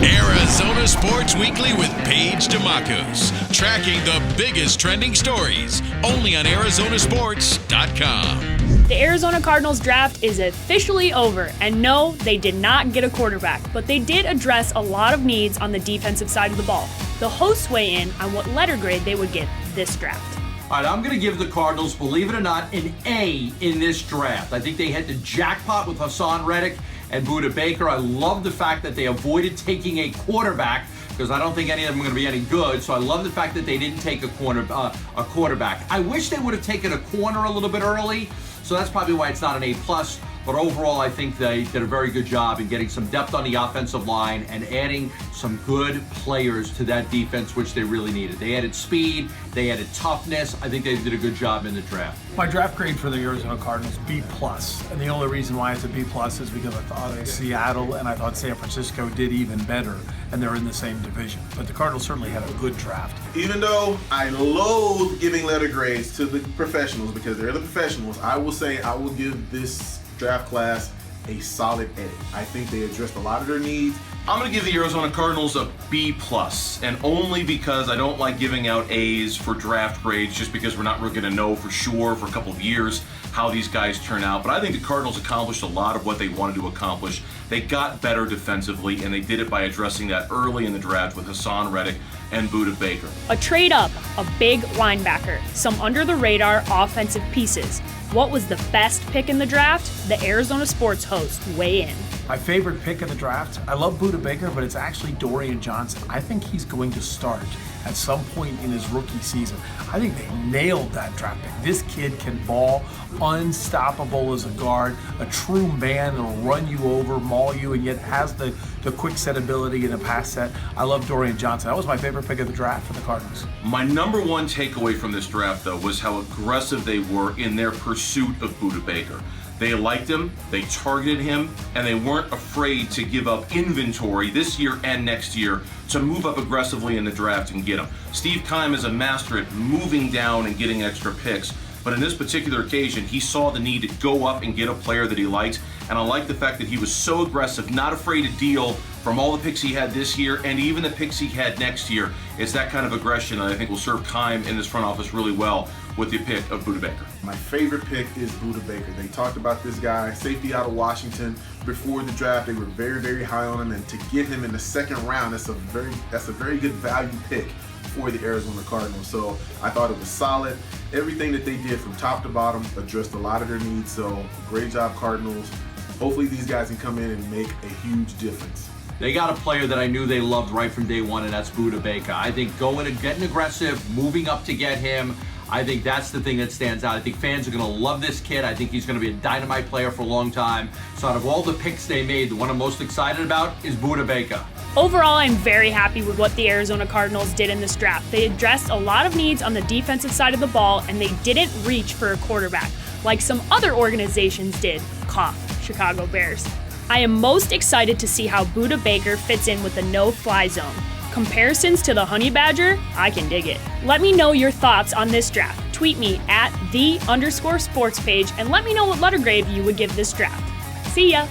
Arizona Sports Weekly with Paige DeMacos. Tracking the biggest trending stories only on ArizonaSports.com. The Arizona Cardinals draft is officially over, and no, they did not get a quarterback, but they did address a lot of needs on the defensive side of the ball. The hosts weigh in on what letter grade they would give this draft. All right, I'm going to give the Cardinals, believe it or not, an A in this draft. I think they had the jackpot with Hassan Reddick and Budda Baker. I love the fact that they avoided taking a quarterback because I don't think any of them are going to be any good. So I love the fact that they didn't take a quarterback. I wish they would have taken a corner a little bit early. So that's probably why it's not an A+. But overall, I think they did a very good job in getting some depth on the offensive line and adding some good players to that defense, which they really needed. They added speed, they added toughness. I think they did a good job in the draft. My draft grade for the Arizona Cardinals, B+. And the only reason why it's a B+ is because I thought Seattle and I thought San Francisco did even better, and they're in the same division. But the Cardinals certainly had a good draft. Even though I loathe giving letter grades to the professionals because they're the professionals, I will say I will give this draft class a solid A. I think they addressed a lot of their needs. I'm going to give the Arizona Cardinals a B+, and only because I don't like giving out A's for draft grades just because we're not really going to know for sure for a couple of years how these guys turn out. But I think the Cardinals accomplished a lot of what they wanted to accomplish. They got better defensively, and they did it by addressing that early in the draft with Hassan Reddick and Budda Baker. A trade up, a big linebacker, some under-the-radar offensive pieces. What was the best pick in the draft? The Arizona Sports hosts weigh in. My favorite pick of the draft, I love Budda Baker, but it's actually Dorian Johnson. I think he's going to start at some point in his rookie season. I think they nailed that draft pick. This kid can ball, unstoppable as a guard, a true man that'll run you over, maul you, and yet has the quick set ability and a pass set. I love Dorian Johnson. That was my favorite pick of the draft for the Cardinals. My number one takeaway from this draft, though, was how aggressive they were in their pursuit of Budda Baker. They liked him, they targeted him, and they weren't afraid to give up inventory this year and next year to move up aggressively in the draft and get him. Steve Keim is a master at moving down and getting extra picks, but in this particular occasion, he saw the need to go up and get a player that he liked, and I like the fact that he was so aggressive, not afraid to deal from all the picks he had this year and even the picks he had next year. It's that kind of aggression that I think will serve Keim in this front office really well with the pick of Budda Baker. My favorite pick is Budda Baker. They talked about this guy, safety out of Washington. Before the draft, they were very, very high on him, and to get him in the second round, that's a very good value pick for the Arizona Cardinals. So I thought it was solid. Everything that they did from top to bottom addressed a lot of their needs. So great job, Cardinals. Hopefully these guys can come in and make a huge difference. They got a player that I knew they loved right from day one, and that's Budda Baker. I think going and getting aggressive, moving up to get him, I think that's the thing that stands out. I think fans are going to love this kid. I think he's going to be a dynamite player for a long time. So out of all the picks they made, the one I'm most excited about is Budda Baker. Overall, I'm very happy with what the Arizona Cardinals did in this draft. They addressed a lot of needs on the defensive side of the ball, and they didn't reach for a quarterback, like some other organizations did. Cough, Chicago Bears. I am most excited to see how Budda Baker fits in with the no-fly zone. Comparisons to the Honey Badger? I can dig it. Let me know your thoughts on this draft. Tweet me at @the_sports page and let me know what letter grade you would give this draft. See ya!